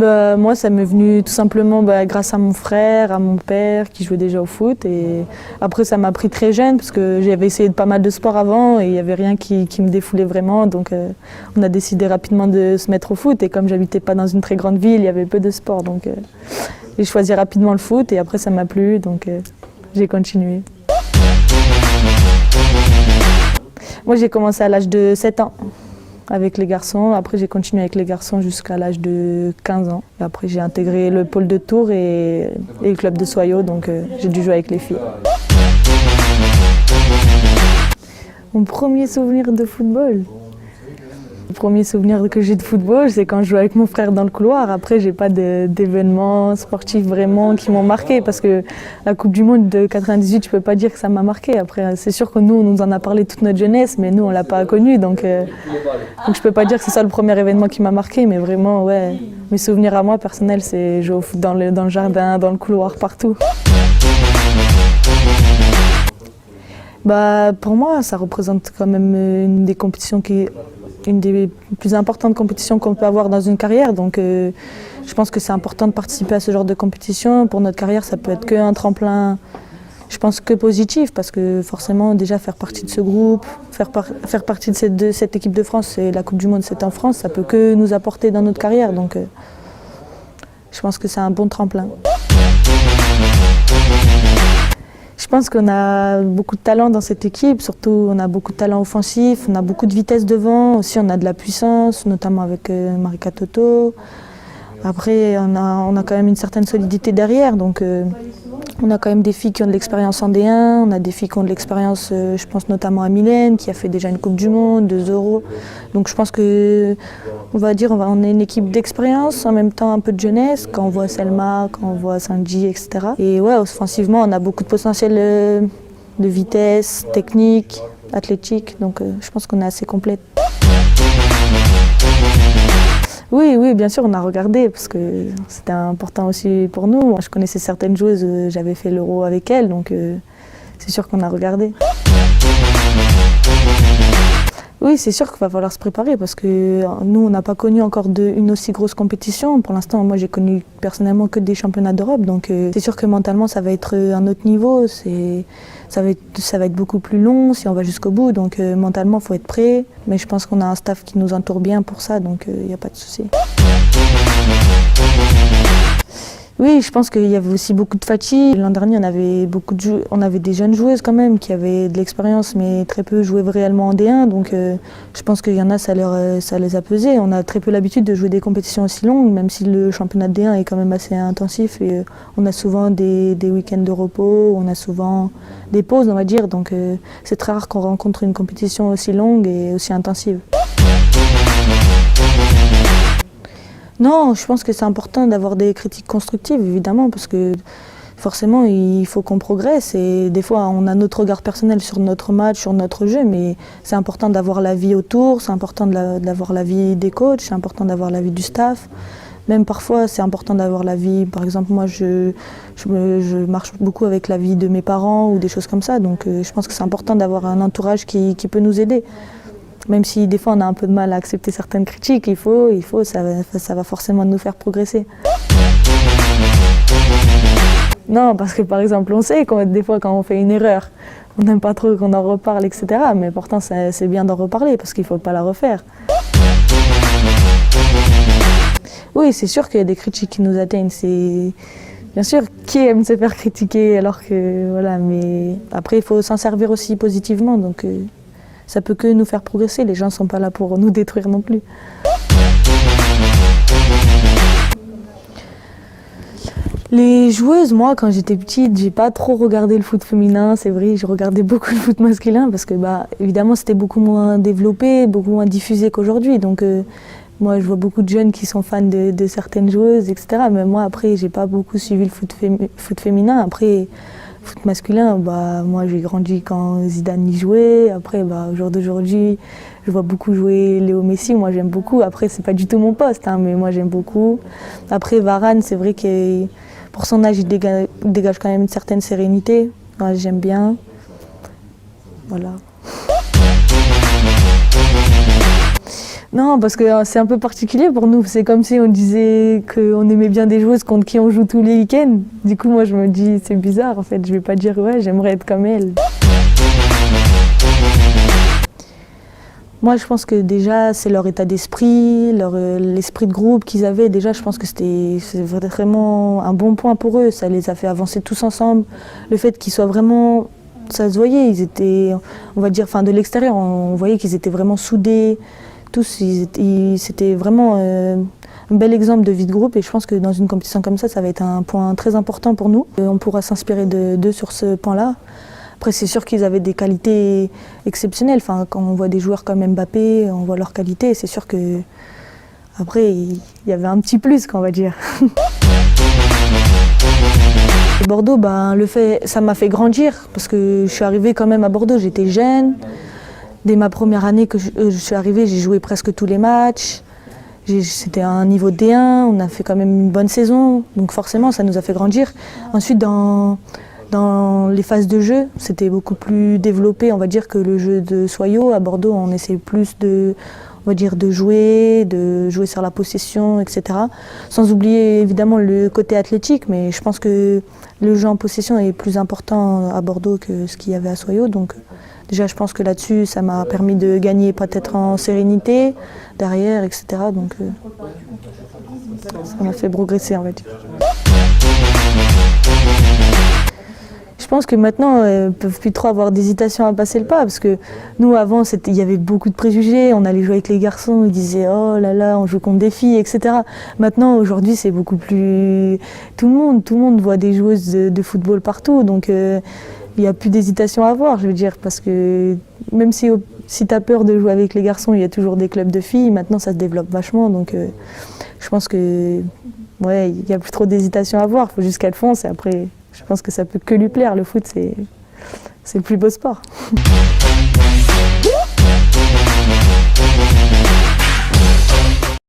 Moi, ça m'est venu tout simplement grâce à mon frère, à mon père qui jouait déjà au foot. Et après, ça m'a pris très jeune parce que j'avais essayé de pas mal de sports avant et il n'y avait rien qui me défoulait vraiment. Donc, on a décidé rapidement de se mettre au foot. Et comme j'habitais pas dans une très grande ville, il y avait peu de sports. Donc, j'ai choisi rapidement le foot et après, ça m'a plu. Donc, j'ai continué. Moi, j'ai commencé à l'âge de 7 ans. Avec les garçons. Après, j'ai continué avec les garçons jusqu'à l'âge de 15 ans. Et après, j'ai intégré le pôle de Tours et le club de Soyaux, donc j'ai dû jouer avec les filles. Mon premier souvenir de football. Le premier souvenir que j'ai de football, c'est quand je jouais avec mon frère dans le couloir. Après, j'ai pas d'événements sportifs vraiment qui m'ont marqué parce que la Coupe du Monde de 98, je peux pas dire que ça m'a marqué. Après, c'est sûr que nous, on nous en a parlé toute notre jeunesse, mais nous, on l'a pas connu. Donc je peux pas dire que c'est ça le premier événement qui m'a marqué, mais vraiment, ouais, mes souvenirs à moi personnels, c'est jouer au foot dans le jardin, dans le couloir, partout. Pour moi, ça représente quand même une des compétitions une des plus importantes compétitions qu'on peut avoir dans une carrière. Donc je pense que c'est important de participer à ce genre de compétition. Pour notre carrière, ça peut être qu'un tremplin, je pense que positif, parce que forcément déjà faire partie de ce groupe, faire partie de cette équipe de France, et la Coupe du Monde c'est en France, ça peut que nous apporter dans notre carrière. Donc je pense que c'est un bon tremplin. Je pense qu'on a beaucoup de talent dans cette équipe, surtout on a beaucoup de talent offensif, on a beaucoup de vitesse devant, aussi on a de la puissance, notamment avec Marika Toto. Après on a quand même une certaine solidité derrière, donc on a quand même des filles qui ont de l'expérience en D1, on a des filles qui ont de l'expérience, je pense notamment à Mylène, qui a fait déjà une Coupe du Monde, 2 Euros. Donc je pense que, on est une équipe d'expérience, en même temps un peu de jeunesse, quand on voit Selma, quand on voit Sanji, etc. Et ouais, offensivement, on a beaucoup de potentiel de vitesse, technique, athlétique, donc je pense qu'on est assez complète. Oui, bien sûr, on a regardé parce que c'était important aussi pour nous. Moi, je connaissais certaines joueuses, j'avais fait l'Euro avec elles, donc c'est sûr qu'on a regardé. Oui, c'est sûr qu'il va falloir se préparer parce que nous, on n'a pas connu encore une aussi grosse compétition. Pour l'instant, moi, j'ai connu personnellement que des championnats d'Europe, donc c'est sûr que mentalement, ça va être un autre niveau. Ça va être beaucoup plus long si on va jusqu'au bout, donc mentalement, il faut être prêt. Mais je pense qu'on a un staff qui nous entoure bien pour ça, donc il n'y a pas de souci. Oui, je pense qu'il y avait aussi beaucoup de fatigue. L'an dernier, on avait des jeunes joueuses quand même qui avaient de l'expérience, mais très peu jouaient réellement en D1. Donc je pense qu'il y en a, ça les a pesés. On a très peu l'habitude de jouer des compétitions aussi longues, même si le championnat de D1 est quand même assez intensif. Et on a souvent des week-ends de repos, on a souvent des pauses, on va dire. Donc c'est très rare qu'on rencontre une compétition aussi longue et aussi intensive. Non, je pense que c'est important d'avoir des critiques constructives, évidemment, parce que forcément, il faut qu'on progresse. Et des fois, on a notre regard personnel sur notre match, sur notre jeu, mais c'est important d'avoir l'avis autour, c'est important d'avoir l'avis des coachs, c'est important d'avoir l'avis du staff. Même parfois, c'est important d'avoir l'avis, par exemple, moi, je marche beaucoup avec l'avis de mes parents ou des choses comme ça. Donc, je pense que c'est important d'avoir un entourage qui peut nous aider. Même si des fois on a un peu de mal à accepter certaines critiques, ça va forcément nous faire progresser. Non, parce que par exemple on sait que des fois quand on fait une erreur, on n'aime pas trop qu'on en reparle, etc. Mais pourtant c'est bien d'en reparler parce qu'il ne faut pas la refaire. Oui, c'est sûr qu'il y a des critiques qui nous atteignent. Bien sûr, qui aime se faire critiquer alors que voilà, mais après il faut s'en servir aussi positivement. Donc, ça peut que nous faire progresser, les gens ne sont pas là pour nous détruire non plus. Les joueuses, moi, quand j'étais petite, j'ai pas trop regardé le foot féminin, c'est vrai, je regardais beaucoup le foot masculin parce que, évidemment, c'était beaucoup moins développé, beaucoup moins diffusé qu'aujourd'hui. Donc, moi, je vois beaucoup de jeunes qui sont fans de certaines joueuses, etc. Mais moi, après, j'ai pas beaucoup suivi le foot féminin. Après, foot masculin, moi j'ai grandi quand Zidane y jouait. Après, au jour d'aujourd'hui, je vois beaucoup jouer Léo Messi. Moi j'aime beaucoup. Après, c'est pas du tout mon poste, mais moi j'aime beaucoup. Après, Varane, c'est vrai que pour son âge, il dégage quand même une certaine sérénité. Ouais, j'aime bien. Voilà. Non, parce que c'est un peu particulier pour nous. C'est comme si on disait qu'on aimait bien des joueuses contre qui on joue tous les week-ends. Du coup, moi, je me dis, c'est bizarre, en fait. Je vais pas dire, ouais, j'aimerais être comme elle. Moi, je pense que déjà, c'est leur état d'esprit, l'esprit de groupe qu'ils avaient. Déjà, je pense que c'est vraiment un bon point pour eux. Ça les a fait avancer tous ensemble. Le fait qu'ils soient vraiment... Ça se voyait, ils étaient, on va dire, enfin de l'extérieur, on voyait qu'ils étaient vraiment soudés. Tous, c'était vraiment un bel exemple de vie de groupe et je pense que dans une compétition comme ça va être un point très important pour nous. On pourra s'inspirer d'eux sur ce point-là. Après, c'est sûr qu'ils avaient des qualités exceptionnelles. Enfin, quand on voit des joueurs comme Mbappé, on voit leurs qualités. C'est sûr que après, il y avait un petit plus, qu'on va dire. Bordeaux, ça m'a fait grandir parce que je suis arrivée quand même à Bordeaux, j'étais jeune. Dès ma première année que je suis arrivée, j'ai joué presque tous les matchs. C'était un niveau D1, on a fait quand même une bonne saison, donc forcément ça nous a fait grandir. Ensuite, dans les phases de jeu, c'était beaucoup plus développé, on va dire, que le jeu de Soyaux. À Bordeaux, on essaie plus de jouer sur la possession, etc. Sans oublier évidemment le côté athlétique, mais je pense que le jeu en possession est plus important à Bordeaux que ce qu'il y avait à Soyaux. Donc déjà, je pense que là-dessus, ça m'a permis de gagner peut-être en sérénité, derrière, etc. Donc ça m'a fait progresser, on va dire. Je pense que maintenant, ils ne peuvent plus trop avoir d'hésitation à passer le pas, parce que nous, avant, il y avait beaucoup de préjugés, on allait jouer avec les garçons, ils disaient « oh là là, on joue contre des filles », etc. Maintenant, aujourd'hui, c'est beaucoup plus... Tout le monde voit des joueuses de football partout, donc il n'y a plus d'hésitation à avoir, je veux dire, parce que même si tu as peur de jouer avec les garçons, il y a toujours des clubs de filles, maintenant ça se développe vachement, donc je pense que ouais, il n'y a plus trop d'hésitation à avoir, il faut juste qu'elle fonce et après... Je pense que ça peut que lui plaire, le foot c'est le plus beau sport.